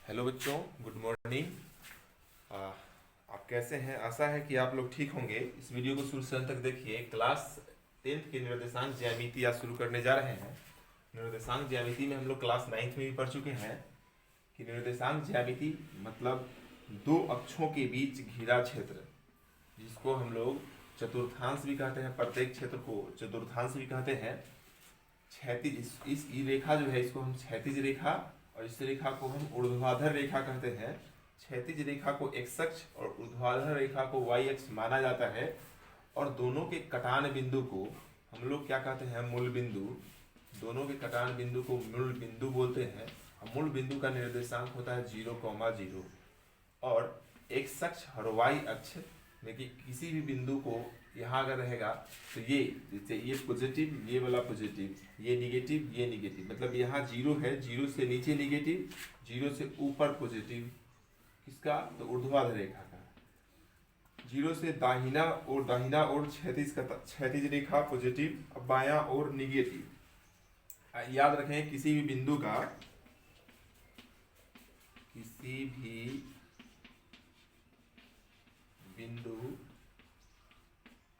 Hello बच्चों, good morning. आप कैसे हैं? आशा है कि आप लोग ठीक होंगे। इस वीडियो को शुरू से अंत तक देखिए। क्लास 10th के निर्देशांक ज्यामिति आज शुरू करने जा रहे हैं। निर्देशांक ज्यामिति में हम लोग क्लास 9th में भी पढ़ चुके हैं कि निर्देशांक ज्यामिति मतलब दो अक्षों के बीच घिरा क्षेत्र, जिसको हम लोग चतुर्थांश भी कहते हैं। प्रत्येक क्षेत्र को चतुर्थांश भी कहते हैं। क्षैतिज इस रेखा जो है, इसको हम क्षैतिज रेखा और इस रेखा को हम ऊर्ध्वाधर रेखा कहते हैं। क्षैतिज रेखा को एक्स अक्ष और ऊर्ध्वाधर रेखा को वाई अक्ष माना जाता है। और दोनों के कटान बिंदु को हम लोग क्या कहते हैं? मूल बिंदु। दोनों के कटान बिंदु को मूल बिंदु बोलते हैं। मूल बिंदु का निर्देशांक होता है 0,0 और एक्स अक्ष और वाई अक्ष में कि किसी भी बिंदु को यहाँ अगर रहेगा तो ये जैसे ये पॉजिटिव, ये वाला पॉजिटिव, ये निगेटिव, ये निगेटिव, मतलब यहाँ जीरो है, जीरो से नीचे निगेटिव, जीरो से ऊपर पॉजिटिव। किसका? तो ऊर्ध्वाधर रेखा का। जीरो से दाहिना और क्षैतिज रेखा पॉजिटिव, बायां और निगेटिव। याद रखें, किसी भी बिंदु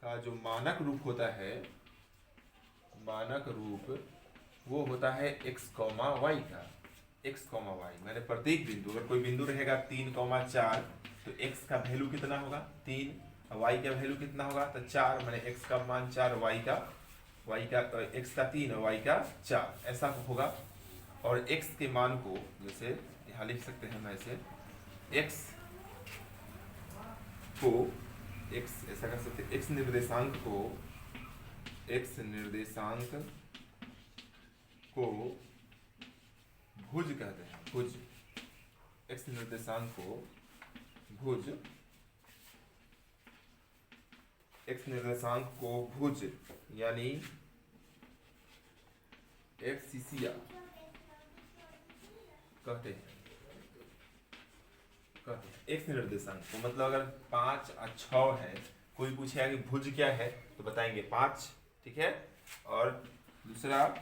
का जो मानक रूप होता है, मानक रूप वो होता है x, y का। x, y मैंने प्रत्येक बिंदु, अगर कोई बिंदु रहेगा 3,4 तो x का वैल्यू कितना होगा? 3। और y का वैल्यू कितना होगा? तो 4। मैंने x का मान 4, y का x का 3 और y का 4, ऐसा होगा। और x के मान को जैसे यहाँ लिख सकते हैं, ऐसे x को ऐसा कर सकते हैं, x निर्देशांक को भुज कहते हैं। भुज, x निर्देशांक को भुज, x निर्देशांक को भुज यानी एक्सिसिया कहते हैं। एक्स निर्देशांक को मतलब अगर 5 और 6 है, कोई पूछेगा कि भुज क्या है तो बताएंगे 5, ठीक है। और दूसरा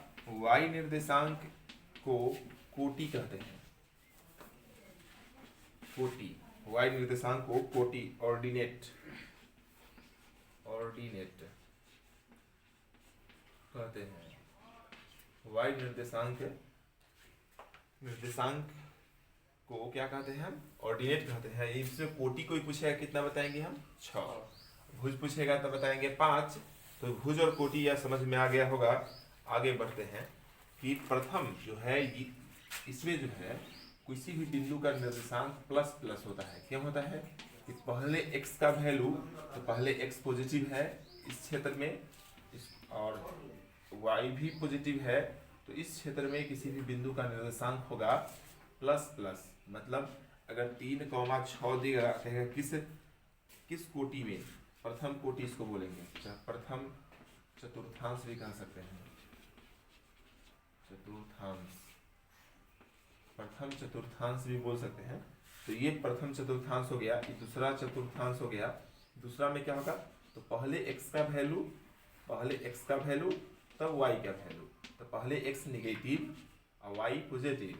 y निर्देशांक को कोटि कहते हैं। कोटि, y निर्देशांक को कोटि, ऑर्डिनेट कहते हैं। y निर्देशांक को क्या कहते हैं? हम ऑर्डिनेट कहते हैं। इसमें कोटि कोई पूछेगा कितना बताएंगे हम? 6। भुज पूछेगा तो बताएंगे 5। तो भुज और कोटि यह समझ में आ गया होगा। आगे बढ़ते हैं कि प्रथम जो है, इसमें जो है किसी भी बिंदु का निर्देशांक प्लस प्लस होता है। क्यों होता है? कि पहले x का वैल्यू, तो पहले x पॉजिटिव है इस क्षेत्र में, और y भी पॉजिटिव है, तो इस क्षेत्र में किसी भी बिंदु का निर्देशांक होगा प्लस प्लस। मतलब अगर 3,6 देगा, कहेगा किस कोटि में? प्रथम कोटि इसको बोलेंगे, प्रथम चतुर्थांश भी कह सकते हैं। चतुर्थांश, प्रथम चतुर्थांश भी बोल सकते हैं। तो ये प्रथम चतुर्थांश हो गया, ये दूसरा चतुर्थांश हो गया। दूसरा में क्या होगा? तो पहले x का वैल्यू तब y का वैल्यू। तो पहले x निगेटिव और y पॉजिटिव।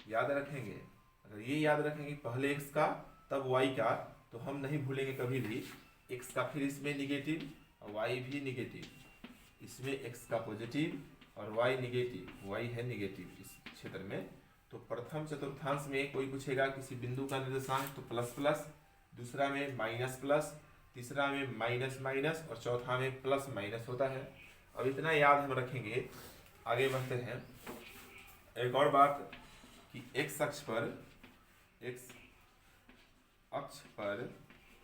याद रखेंगे, अगर ये याद रखेंगे पहले x का तब y का, तो हम नहीं भूलेंगे कभी भी x का, फिर इसमें निगेटिव और y भी निगेटिव, इसमें x का पॉजिटिव और y निगेटिव, y है निगेटिव इस क्षेत्र में। तो प्रथम चतुर्थांश में कोई पूछेगा किसी बिंदु का निर्देशांक तो प्लस प्लस, दूसरा में माइनस प्लस, तीसरा में माइनस माइनस और चौथा में प्लस माइनस होता है। अब इतना याद हम रखेंगे। आगे बढ़ते हैं। एक और बात कि x अक्ष पर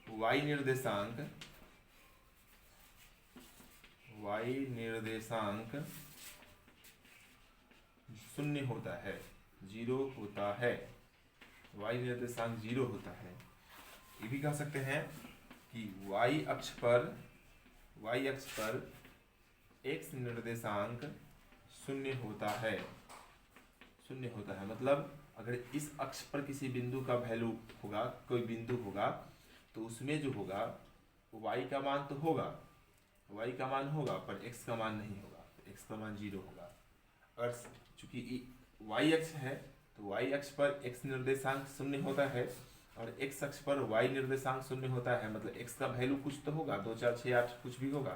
y निर्देशांक शून्य होता है, 0 होता है। y निर्देशांक 0 होता है। ये भी कह सकते हैं कि y अक्ष पर x निर्देशांक शून्य होता है। मतलब अगर इस अक्ष पर किसी बिंदु का वैल्यू होगा, कोई बिंदु होगा, तो उसमें जो होगा y का मान तो होगा, पर x का मान नहीं होगा, तो x का मान 0 होगा। और चूंकि y अक्ष है तो y अक्ष पर x निर्देशांक शून्य होता है और x अक्ष पर y निर्देशांक शून्य होता है, मतलब x का वैल्यू कुछ तो होगा, 2 4 6 8 कुछ भी होगा,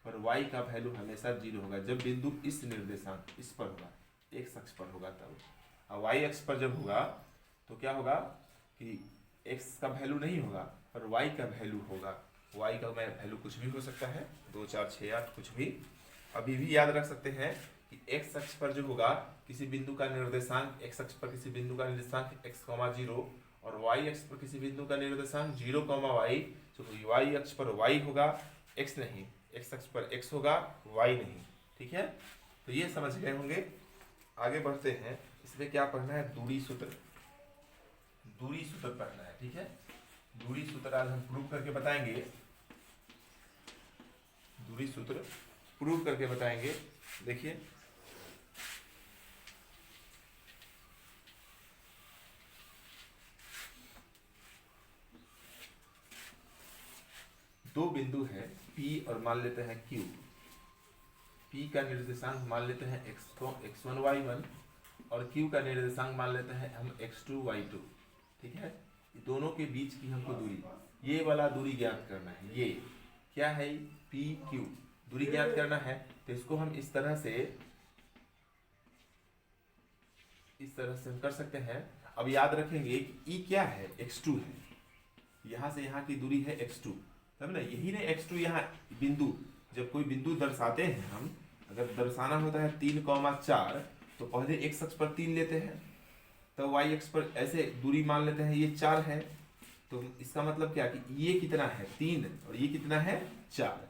पर y का वैल्यू हमेशा 0 होगा जब बिंदु इस निर्देशांक इस पर होगा, x अक्ष पर होगा तब। और y अक्ष पर जब होगा तो क्या होगा कि x का वैल्यू नहीं होगा पर y का वैल्यू होगा। y का वैल्यू कुछ भी हो सकता है, 2 4 6 8 कुछ भी। अभी भी याद रख सकते हैं कि x अक्ष पर जो होगा किसी बिंदु का निर्देशांक, x अक्ष पर किसी बिंदु का निर्देशांक x, 0 और y अक्ष पर किसी बिंदु का निर्देशांक 0, y, तो y अक्ष पर y होगा, x नहीं, x अक्ष पर x होगा, y नहीं। ठीक है, तो ये समझ गए होंगे। आगे बढ़ते हैं, इसमें क्या पढ़ना है, दूरी सूत्र, दूरी सूत्र पढ़ना है। ठीक है, दूरी सूत्र आज हम प्रूव करके बताएंगे, दूरी सूत्र प्रूव करके बताएंगे। देखिए दो बिंदु है P और मान लेते हैं Q। P का निर्देशांक मान लेते हैं x1 y1 और Q का निर्देशांक मान लेते हैं हम x2 y2। ठीक है, दोनों के बीच की हमको दूरी, ये वाला दूरी ज्ञात करना है। ये क्या है, PQ दूरी ज्ञात करना है। तो इसको हम इस तरह से हम कर सकते हैं। अब याद रखेंगे कि E क्या है, x2 है, यहाँ से यहाँ की दूरी है x2, तब ना यही ना x2। यहाँ बिंदु, जब कोई बिंदु दर्शाते हैं हम, अगर दर्शाना होता है 3, 4 तो पहले x अक्ष पर 3 लेते हैं, तो y अक्ष पर ऐसे दूरी मान लेते हैं, ये 4 है। तो इसका मतलब क्या कि ये कितना है 3 और ये कितना है 4।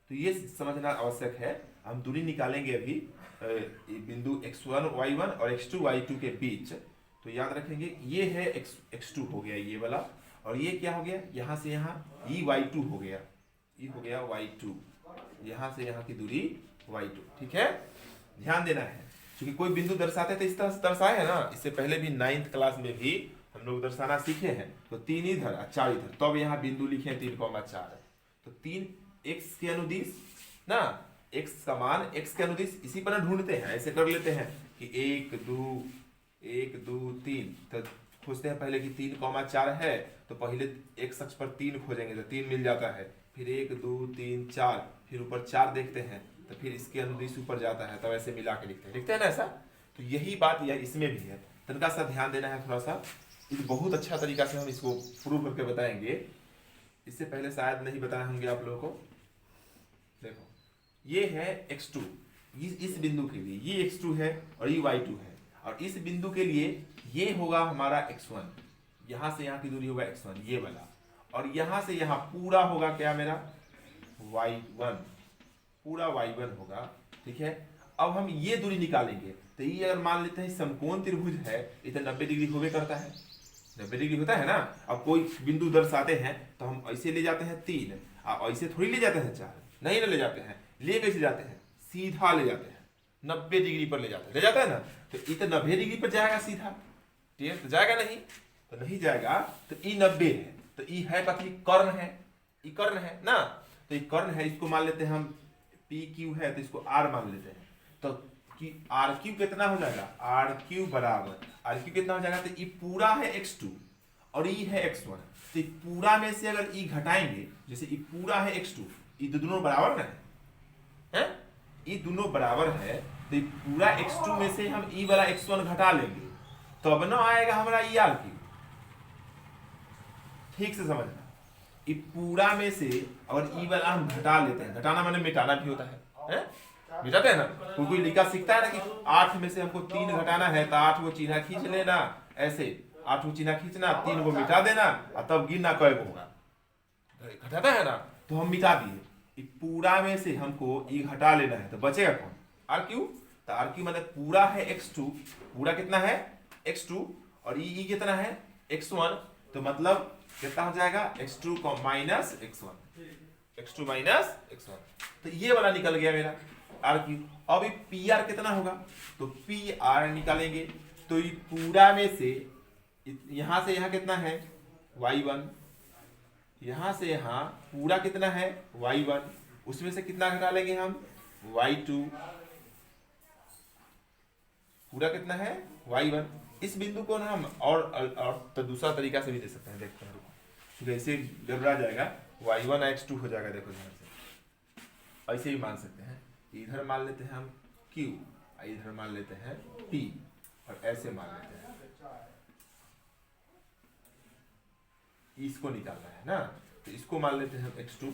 तो ये समझना आवश्यक है। हम दूरी निकालेंगे अभी बिंदु x1 y1 और x2 y2 के बीच। तो याद रखेंगे ये है x2 हो गया ये वाला, और ये क्या हो गया, यहाँ से यहाँ ई y2 हो गया, ये हो गया y2, यहाँ से यहाँ की दूरी y2। ठीक है, ध्यान देना है, क्योंकि कोई बिंदु दर्शाते तो इस तरह से दर्शाए है ना। इससे पहले भी 9th क्लास में भी हम लोग दर्शाना सीखे हैं। तो 3 इधर और 4 इधर, तब यहाँ बिंदु लिखे 3, 4। तो 3 x के अनुदिश ना, x का मान x के अनुदिश इसी पर ढूंढते हैं, ऐसे कर लेते हैं कि 1 2 3। तो खोजते हैं पहले कि 3, 4 है, तो पहले x अक्ष पर 3 खोजेंगे तो 3 मिल जाता है, फिर 1 2 3 4, फिर ऊपर 4 देखते हैं तो फिर इसके अनुदिश ऊपर जाता है, तब ऐसे मिला के लिखते हैं ना ऐसा। तो यही बात यार इसमें भी है, तनका सा ध्यान देना है थोड़ा सा। इस बहुत अच्छा तरीका से हम इसको प्रूव करके बताएंगे, इससे पहले शायद नहीं बताए होंगे आप लोगों को। देखो ये है x2, इस बिंदु के लिए ये x2 है और ये y2 है, और इस बिंदु के लिए ये होगा हमारा x1, यहाँ से यहाँ की दूरी होगा x1 ये वाला, और यहाँ से यहाँ पूरा होगा क्या मेरा y1, पूरा y1 होगा। ठीक है, अब हम ये दूरी निकालेंगे। तो ये अगर मान लेते हैं समकोण त्रिभुज है, ये तो 90 डिग्री होवे करता है, 90 डिग्री होता है ना। अब कोई बिंदु दर्शाते हैं तो हम ऐसे ले जाते हैं 3, और ऐसे थोड़ी ले जाते हैं 4, नहीं ना ले जाते हैं। ले कैसे जाते हैं, सीधा ले जाते हैं, 90 डिग्री पर ले जाता है ना। तो ये तो 90 डिग्री पर जाएगा सीधा, ठीक है, तो जाएगा नहीं, तो नहीं जाएगा। तो ई 90 है, तो ई है कथी, कर्ण है, ई कर्ण है ना। तो ये कर्ण है, इसको मान लेते हैं हम PQ है, तो इसको R मान लेते हैं। तो कि RQ कितना हो जाएगा, RQ बराबर RQ कितना हो जाएगा, तो ये पूरा है x2 और ये है x1। तो पूरा में से अगर ई घटाएंगे, जैसे ये पूरा है x2, ये दोनों बराबर ना है, ये दोनों बराबर है, तो ये पूरा x2 में से हम ई वाला x1 घटा लेंगे, तो अब ना आएगा हमारा ई RQ। ठीक से समझना, ये पूरा में से अगर ई वाला हम घटा लेते हैं, घटाना माने मिटाना भी होता है? मिटाते हैं ना। कोई लिखा सीखता है ना कि 8 में से हमको 3 घटाना है, तो 8 को चिन्ह खींच लेना, ऐसे 8 को चिन्ह खींचना, 3 को मिटा देना, और तब गिनना कय को होगा, घटाता है ना। तो हम मिटा दिए, पूरा में से हमको ई घटा लेना है, तो बचेगा कौन, RQ। तो RQ मतलब पूरा है x2, पूरा कितना है x2, और ई कितना है x1, तो मतलब कितना हो जाएगा x2 minus x1, x2 minus x1। तो ये वाला निकल गया मेरा RQ। अब ये PR कितना होगा, तो PR निकालेंगे, तो ये पूरा में से यहां से यहां कितना है y1, यहां से यहां पूरा कितना है y1, उसमें से कितना घटा लेंगे हम y2, पूरा कितना है y1, इस बिंदु को ना हम और तो दूसरा तरीका से भी दे सकते हैं, देखते हैं रुको, क्योंकि ऐसे घबरा जाएगा, y1 x2 हो जाएगा, देखो ध्यान से। ऐसे ही मान सकते हैं, इधर मान लेते हैं हम q, इधर मान लेते हैं p, और ऐसे मान लेते हैं, इसको निकालना है ना, तो इसको मान लेते हैं हम x2,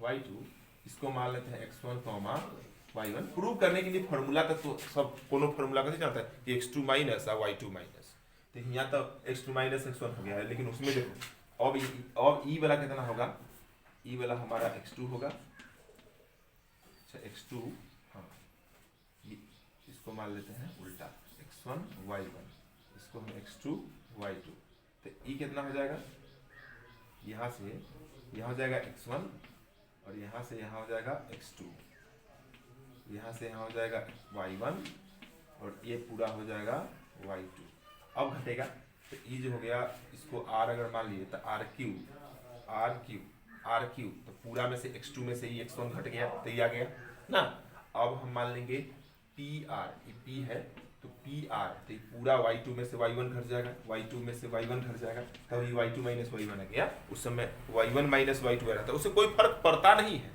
y2, इसको मान लेते हैं x1, y1। प्रूव करने के लिए फॉर्मूला का तो सब कोनो फॉर्मूला कैसे जानता है कि x2 माइनस और y2 माइनस, तो यहाँ तो x2 माइनस x1 हो गया है, लेकिन उसमें देखो अब ई वाला कितना होगा, ई वाला हमारा x2 होगा, अच्छा x2, हाँ इसको मान लेते हैं उल्टा x1 y1, इसको हम x2 y2, तो ई कितना हो जाएगा, यहाँ से यहाँ हो जाएगा x1, और यहाँ से यहाँ हो जाएगा x2, यहाँ से यहाँ हो जाएगा y1, और ये पूरा हो जाएगा y2। अब घटेगा तो ये जो हो गया, इसको r अगर मान लिए तो r क्यू, तो पूरा में से x2 में से ये x1 घट गया, तो ये आ गया ना। अब हम मान लेंगे pr, ये p है तो pr, तो ये पूरा y2 में से y1 घट जाएगा, y2 में से y1 घट जाएगा, तब ये y2 माइनस y1 आ गया। उस समय y1 माइनस y2 आ रहा था, उससे कोई फर्क पड़ता नहीं है,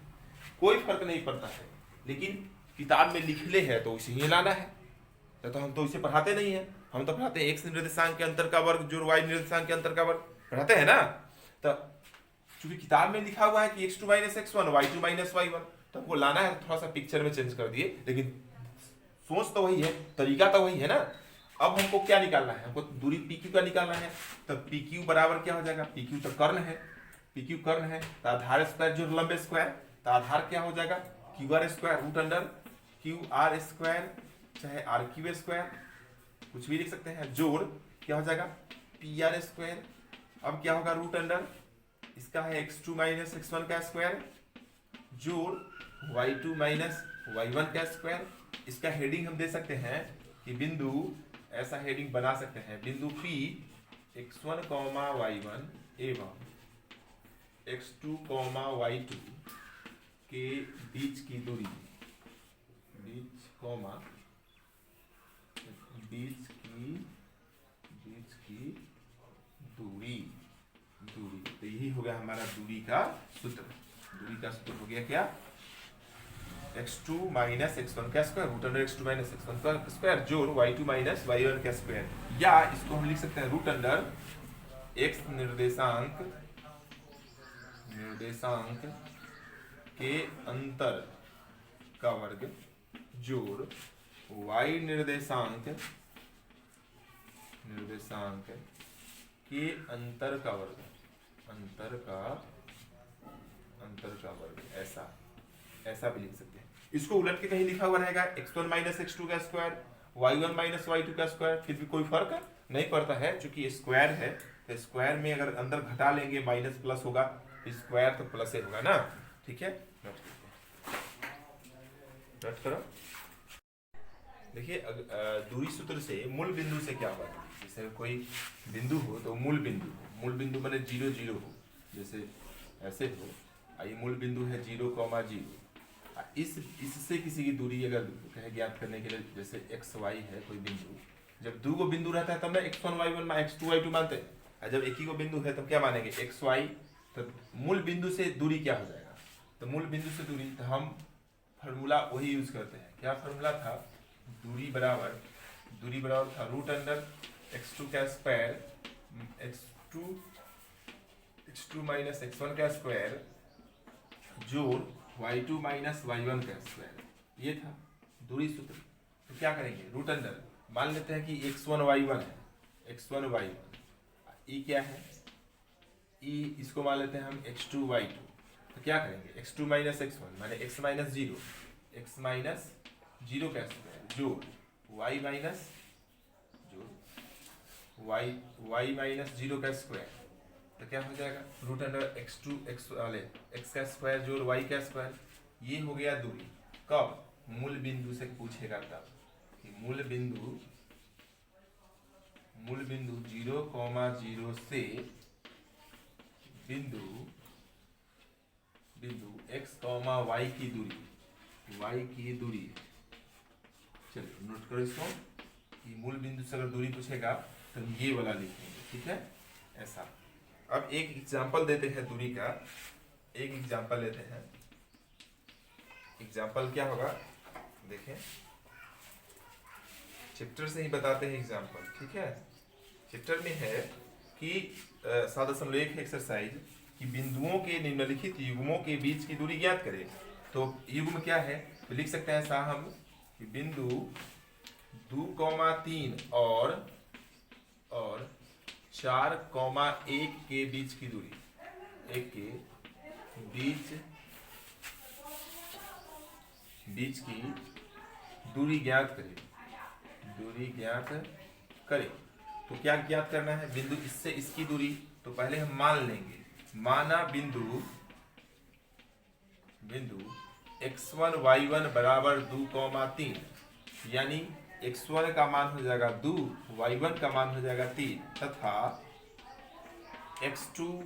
कोई फर्क नहीं पड़ता है, लेकिन किताब में लिखले है तो उसे ही लाना है, तो हम तो इसे पढ़ाते नहीं है, हम तो पढ़ाते हैं x निर्देशांक के अंतर का वर्ग जोड़ y निर्देशांक के अंतर का वर्ग, पढ़ाते हैं ना। तो चूंकि किताब में लिखा हुआ है कि x2 minus x1, y2 minus y1, तो हमको लाना है, थोड़ा सा पिक्चर में चेंज कर दिए, लेकिन सोच तो वही है, तरीका तो वही है ना। अब हमको क्या निकालना है, हमको दूरी PQ का निकालना है, तो PQ बराबर क्या हो जाएगा, PQ तो कर्ण है, PQ कर्ण है, तो आधार स्क्वायर जोड़ लंबे स्क्वायर, तो आधार क्या हो जाएगा QR square root under QR square चाहे RQ स्क्वायर, कुछ भी लिख सकते हैं, जोड़ क्या हो जाएगा PR स्क्वायर। अब क्या होगा रूट अंडर, इसका है x2 माइनस x1 का स्क्वायर, जोड़ y2 माइनस y1 का स्क्वायर। इसका हेडिंग हम दे सकते हैं कि बिंदु, ऐसा हेडिंग बना सकते हैं, बिंदु P x1, y1 एवं x2, y2 के बीच की दूरी, बीच की दूरी, तो यही हो गया हमारा दूरी का सूत्र। दूरी का सूत्र हो गया क्या, x2 माइनस x1 का square root under x2 minus x1 का स्क्वायर जोड़ y2 माइनस y1 का स्क्वायर, या इसको हम लिख सकते हैं रूट अंडर x निर्देशांक के अंतर का वर्ग जोड़ y निर्देशांक के अंतर का वर्ग, ऐसा भी लिख सकते हैं। इसको उलट के कहीं लिखा हुआ रहेगा x1 माइनस x2 का स्क्वायर, y1 माइनस y2 का स्क्वायर, फिर भी कोई फर्क नहीं पड़ता है, क्योंकि स्क्वायर है, तो स्क्वायर में अगर अंदर घटा लेंगे माइनस प्लस होगा, स्क्वायर तो प्लस ही होगा ना। ठीक है, नोट करो। देखिए दूरी सूत्र से मूल बिंदु से क्या होगा, जैसे कोई बिंदु हो तो मूल बिंदु माने 0 0 हो, जैसे ऐसे हो, ये मूल बिंदु है 0, 0, इससे किसी की दूरी अगर कहे ज्ञात करने के लिए, जैसे x y है कोई बिंदु, जब दो गो बिंदु रहता है तब ना x1 y1 x2 y2 मानते हैं, और जब एक ही गो बिंदु है तब क्या मानेंगे x y। तो मूल बिंदु से दूरी क्या हो जाएगा, तो मूल बिंदु से दूरी, तो हम फार्मूला वही यूज करते हैं। क्या फार्मूला था, दूरी बराबर था रूट अंडर x2 का स्क्वायर, x2 माइनस x1 का स्क्वायर जोड़ y2 माइनस y1 का स्क्वायर, ये था दूरी सूत्र। तो क्या करेंगे, रूट अंडर मान लेते हैं कि x1 y1 है, x1 y1, ई क्या है, ई इसको मान लेते हैं हम x2 y2, तो क्या करेंगे x2 माइनस x1 माने x माइनस 0, x माइनस 0 का स्क्वायर जोड़ y माइनस y माइनस 0 का स्क्वायर, तो क्या हो जाएगा रूट अंडर x का स्क्वायर जोड़ y का स्क्वायर, ये हो गया दूरी। कब, मूल बिंदु से पूछेगा तब कि मूल बिंदु 0, 0 से बिंदु x, y की दूरी, चलिए नोट करो इसको, कि मूल बिंदु से अगर दूरी पूछेगा तो ये वाला लिखेंगे, ठीक है ऐसा। अब एक एग्जांपल देते हैं दूरी का, एक एग्जांपल लेते हैं। एग्जांपल क्या होगा देखें, चैप्टर से ही बताते हैं एग्जांपल, ठीक है। चैप्टर में है कि 7.1 एक्सरसाइज कि बिंदुओं के निम्नलिखित युग्मों के बीच की दूरी ज्ञात करें। तो युग्म क्या है तो लिख सकते हैं ऐसा हम कि बिंदु 2,3 और 4,1 के बीच की दूरी, एक के बीच की दूरी ज्ञात करें, दूरी ज्ञात करें। तो क्या ज्ञात करना है, बिंदु इससे इसकी दूरी, तो पहले हम मान लेंगे, माना बिंदु x1 y1 बराबर 2,3, यानी x1 का मान हो जाएगा 2, y1 का मान हो जाएगा 3 तथा x2,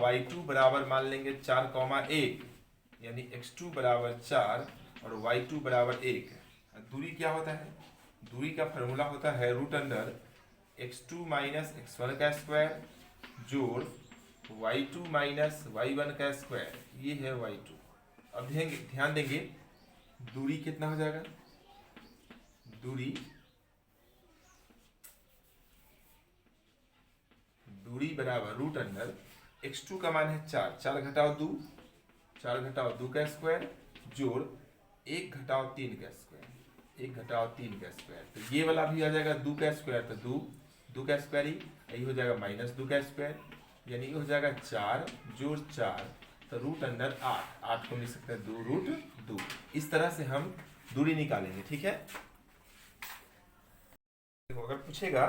y2 बराबर मान लेंगे 4,1, यानी x2 बराबर 4 और y2 बराबर 1। दूरी क्या होता है, दूरी का फॉर्मूला होता है root under x2 minus x1 का स्क्वायर जोड़ y2 माइनस y1 का स्क्वायर, ये है y2। अब ध्यान देंगे दूरी कितना हो जाएगा, दूरी बराबर रूट अंडर x2 का मान है 4, 4 घटाओ 2, 4 घटाओ 2 का स्क्वायर जोड़ 1 घटाओ 3 का स्क्वायर, 1 घटाओ 3 का स्क्वायर। तो ये वाला भी आ जाएगा 2 का स्क्वायर, तो 2 का स्क्वायर ही हो जाएगा माइनस 2 का स्क्वायर, यानी ये हो जाएगा 4 जोड़ 4, तो रूट अंडर 8 को लिख सकते हैं 2 रूट 2। इस तरह से हम दूरी निकालेंगे, ठीक है। अगर पूछेगा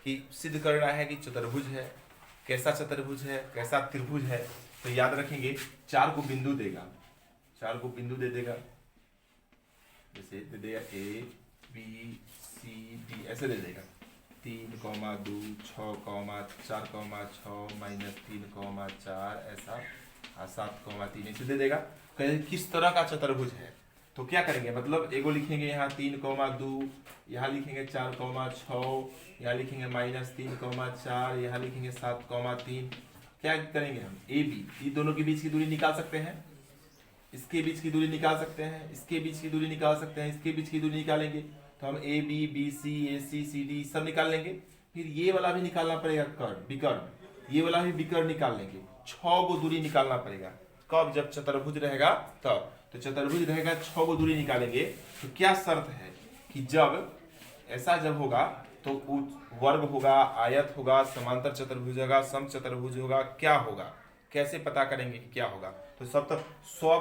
कि सिद्ध करना है कि चतुर्भुज है, कैसा चतुर्भुज है, कैसा त्रिभुज है, तो याद रखेंगे 4 को बिंदु देगा, 4 को बिंदु दे देगा, जैसे दे देगा A B C D ऐसे दे देगा, 3, 2, 6, 4, 6 माइनस 3, 4 ऐसा, 7,3 ऐसे दे देगा। किस तरह का चतुर्भुज है, तो क्या करेंगे, मतलब एगो लिखेंगे यहाँ 3,2, यहाँ लिखेंगे 4,6, यहाँ लिखेंगे माइनस 3,4, यहाँ लिखेंगे 7,3। क्या करेंगे हम ए बी, ये दोनों के बीच की दूरी निकाल सकते हैं, इसके बीच की दूरी निकाल सकते हैं, इसके बीच की दूरी निकाल सकते हैं, इसके बीच की दूरी निकालेंगे तो हम A B B C A C C D सब निकाल लेंगे। फिर ये वाला भी निकालना पड़ेगा कर्ण, विकर्ण, ये वाला भी विकर्ण निकाल लेंगे, 6 को दूरी निकालना पड़ेगा। कब, जब चतुर्भुज रहेगा तब। तो चतुर्भुज रहेगा 6 को दूरी निकालेंगे। तो क्या शर्त है कि जब ऐसा जब होगा तो वर्ग होगा, आयत होगा, समांतर चतुर्भुज होगा, समचतुर्भुज होगा, क्या होगा, कैसे पता करेंगे कि क्या होगा। तो सब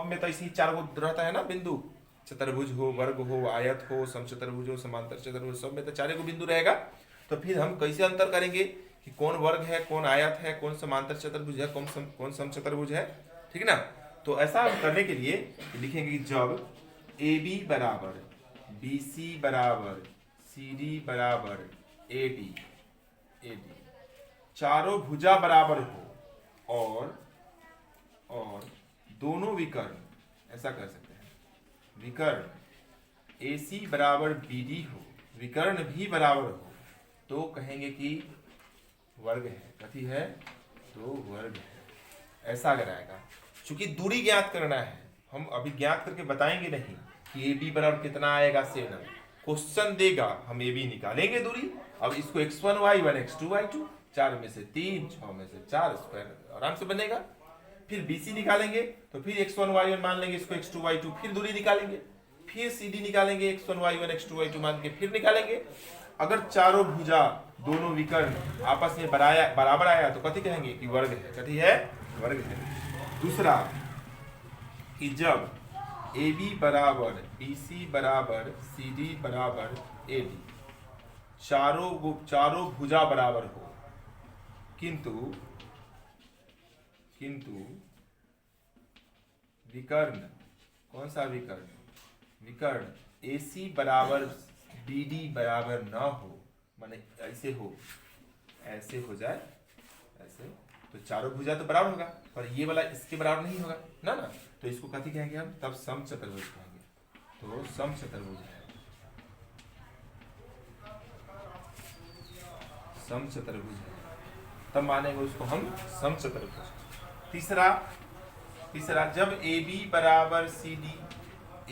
में तो इसी 4 को रहता है ना बिंदु, चतुर्भुज हो, वर्ग हो, आयत हो, समचतुर्भुज हो, समांतर चतुर्भुज, सब में तो 4 को बिंदु रहेगा। तो फिर हम कैसे अंतर करेंगे कि कौन वर्ग है, कौन आयत है, कौन समांतर चतुर्भुज है, कौन समचतुर्भुज है, ठीक है ना। तो ऐसा करने के लिए लिखेंगे कि जब ए बी बराबर बी सी बराबर सी डी बराबर ए डी चारों भुजा बराबर हो और दोनों विकर्ण, ऐसा कर सकते हैं, विकर्ण ए सी बराबर बी डी हो, विकर्ण भी बराबर हो, तो कहेंगे कि वर्ग है। कथी है, तो वर्ग है। ऐसा अगर आएगा, चूंकि दूरी ज्ञात करना है, हम अभी ज्ञात करके बताएंगे नहीं कि ए बी बराबर कितना आएगा से न, क्वेश्चन देगा, हम ए बी निकालेंगे दूरी। अब इसको x1 y1 x2 y2, 4 में से 3, 6 में से 4 स्क्वायर आराम से बनेगा। फिर BC निकालेंगे तो फिर x1 y1 मान लेंगे, इसको x2 y2, फिर दूरी निकालेंगे, फिर CD निकालेंगे, x1 y1 x2 y2 मान के फिर निकालेंगे। अगर चारों भुजा दोनों विकर्ण आपस में बराबर आया तो कथी कहेंगे कि वर्ग है। कथी है, वर्ग है। दूसरा कि जब AB बराबर BC बराबर CD बराबर AD, चारों भुजा बराबर हो, किंतु विकर्ण, कौन सा विकर्ण, विकर्ण AC बराबर BD बराबर ना हो, माने ऐसे हो, ऐसे हो जाए, ऐसे, तो चारों भुजा तो बराबर होगा, पर ये वाला इसके बराबर नहीं होगा ना, तो इसको कथी कहेंगे हम, तब समचतुर्भुज कहेंगे। तो समचतुर्भुज है, समचतुर्भुज है, तब मानेंगे उसको हम समचतुर्भुज। तीसरा जब AB बराबर CD,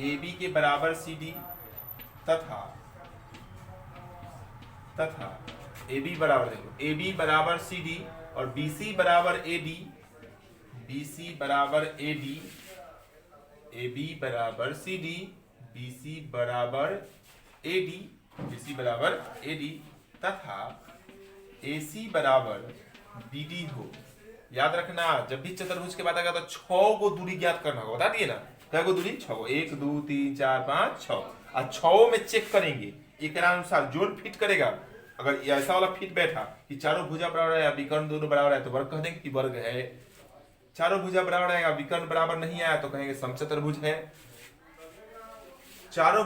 AB के बराबर CD तथा AB बराबर, देखो AB बराबर CD और BC बराबर AD, BC बराबर AD, AB बराबर CD, BC बराबर AD, BC बराबर AD तथा AC बराबर BD हो। याद रखना, जब भी चतुर्भुज के बाद आएगा तो 6 को दूरी ज्ञात करना होगा, बता दिए ना, क्या को दूरी 6 को, 1 2 3 4 5 6, और 6 में चेक करेंगे एक अनुसार जोन फिट करेगा। अगर ऐसा वाला फिट बैठा कि चारों भुजा बराबर है, विकर्ण दोनों बराबर है, तो वर्ग कह देंगे कि वर्ग है। चारों भुजा बराबर आएगा, विकर्ण बराबर नहीं आया तो कहेंगे समचतुर्भुज है। चारों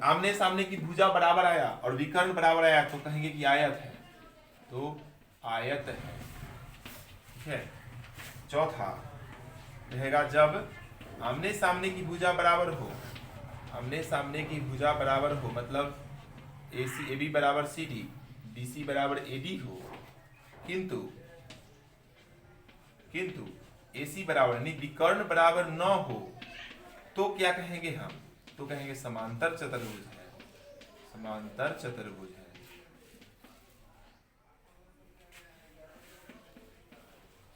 आमने सामने की भुजा बराबर आया और विकर्ण बराबर आया तो कहेंगे कि आयत है, तो आयत है। ठीक है। चौथा रहेगा जब आमने सामने की भुजा बराबर हो, आमने सामने की भुजा बराबर हो, मतलब AB बराबर CD, BC बराबर AD हो, किंतु AC बराबर यानी विकर्ण बराबर न हो, तो क्या कहेंगे हम, तो कहेंगे समांतर चतुर्भुज है, समांतर चतुर्भुज है।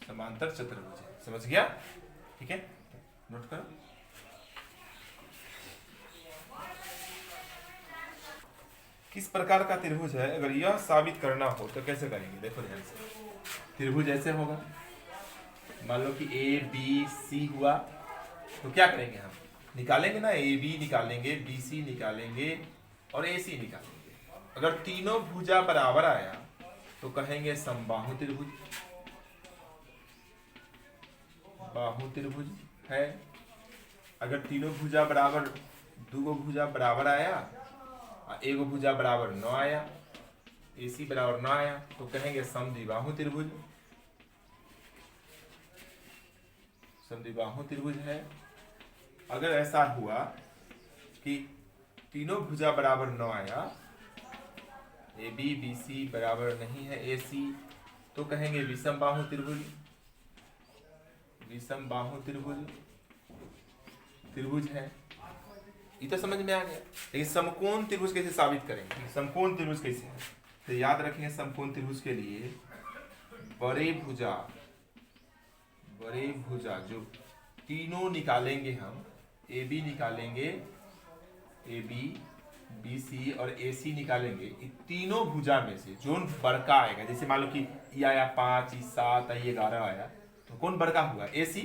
समांतर चतुर्भुज है, समझ गया? ठीक है, नोट करो। किस प्रकार का त्रिभुज है, अगर यह साबित करना हो तो कैसे करेंगे? देखो ध्यान से, त्रिभुज ऐसे होगा, मान लो कि ABC हुआ, तो क्या करेंगे हम, निकालेंगे ना, AB निकालेंगे, BC निकालेंगे और AC निकालेंगे। अगर तीनों भुजा बराबर आया तो कहेंगे समबाहु त्रिभुज, बाहु त्रिभुज है। अगर तीनों भुजा बराबर, दो भुजा बराबर आया, एक भुजा बराबर न आया, AC बराबर न आया, तो कहेंगे समद्विबाहु त्रिभुज, समद्विबाहु त्रिभुज है। अगर ऐसा हुआ कि तीनों भुजा बराबर न आया, AB BC बराबर नहीं है AC, तो कहेंगे विषम बाहु त्रिभुज, विषम बाहु त्रिभुज त्रिभुज है। ये तो समझ में आ गया। लेकिन समकोण त्रिभुज कैसे साबित करेंगे? समकोण त्रिभुज कैसे है, तो याद रखेंगे समकोण त्रिभुज के लिए बड़े भुजा जो तीनों निकालेंगे हम, AB निकालेंगे, AB BC और AC निकालेंगे, इन तीनों भुजा में से जो बड़का आएगा, जैसे मान लो कि ये आया 5, ये 7, ये 11 आया, तो कौन बड़का हुआ? AC,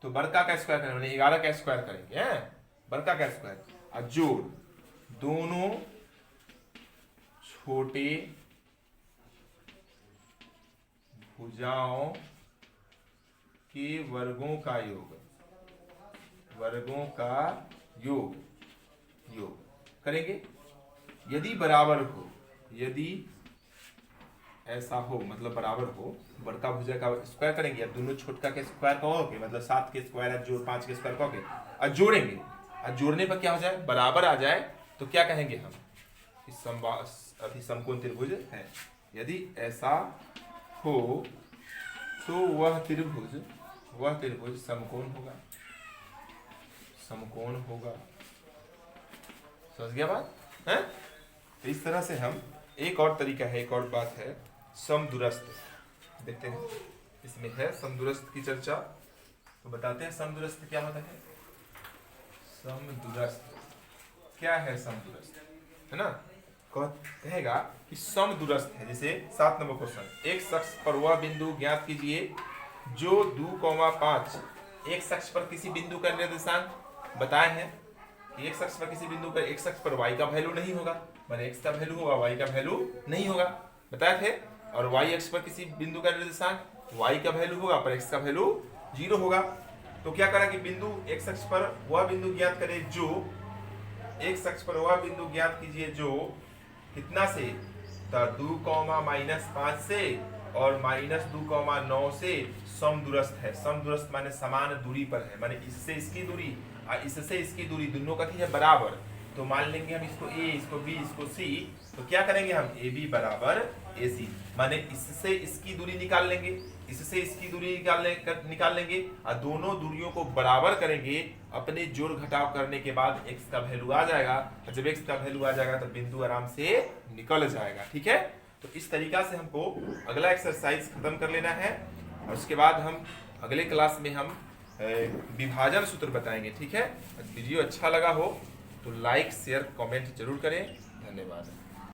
तो बड़का का स्क्वायर करेंगे, 11 का स्क्वायर करेंगे, बड़का का स्क्वायर, और जोड़ दोनों छोटे भुजाओं के वर्गों का योग, वर्गों का योग करेंगे। यदि बराबर हो, यदि ऐसा हो, मतलब बराबर हो, बड़का भुजा का स्क्वायर करेंगे, या दोनों छोटका के स्क्वायर कहोगे, मतलब 7 के स्क्वायर जोड़ 5 के स्क्वायर कहोगे, और जोड़ेंगे, और जोड़ने पर क्या हो जाए, बराबर आ जाए, तो क्या कहेंगे हम, इस समकोण त्रिभुज है। यदि ऐसा हो तो वह त्रिभुज समकोण होगा, समकोण होगा। समझ गया बात है? तो इस तरह से हम, एक और तरीका है, एक और बात है, समदूरस्थ देखते हैं। इसमें है समदूरस्थ की चर्चा, तो बताते हैं समदूरस्थ क्या होता है। समदूरस्थ क्या है? समदूरस्थ है ना, कहेगा कि समदूरस्थ है। जैसे 7 नंबर क्वेश्चन, एक शख्स पर वह बिंदु ज्ञात कीजिए जो 2,5 एक शख्स पर किसी बिंदु का निर्देशांक बताए हैं कि एक शख्स पर किसी बिंदु पर, एक शख्स पर y का वैल्यू नहीं होगा, माने x का वैल्यू होगा, y का वैल्यू नहीं होगा, बताए थे। और y अक्ष पर किसी बिंदु का निर्देशांक y का वैल्यू होगा, पर x का वैल्यू 0 होगा। तो क्या करा कि बिंदु, एक शख्स पर वह बिंदु ज्ञात करे जो, एक शख्स पर वह बिंदु ज्ञात कीजिए जो कितना से, 2,-5 से और -2,9 से समदूरस्थ है। समदूरस्थ माने समान दूरी पर है, माने इससे इसकी दूरी और इससे इसकी दूरी दोनों का है बराबर। तो मान लेंगे हम इसको A, इसको B, इसको C, तो क्या करेंगे हम, AB बराबर AC, माने इससे इसकी दूरी निकाल लेंगे, इससे इसकी दूरी निकाल लेंगे और दोनों दूरियों को बराबर करेंगे। अपने जोड़ घटाव करने के बाद x का वैल्यू आ जाएगा, और जब x का वैल्यू आ जाएगा तो बिंदु आराम से निकल जाएगा। ठीक है, तो इस तरीका से हमको अगला एक्सरसाइज खत्म कर लेना है, और उसके बाद हम अगले क्लास में हम विभाजन सूत्र बताएंगे। ठीक है, वीडियो अच्छा लगा हो तो लाइक शेयर कमेंट जरूर करें। धन्यवाद।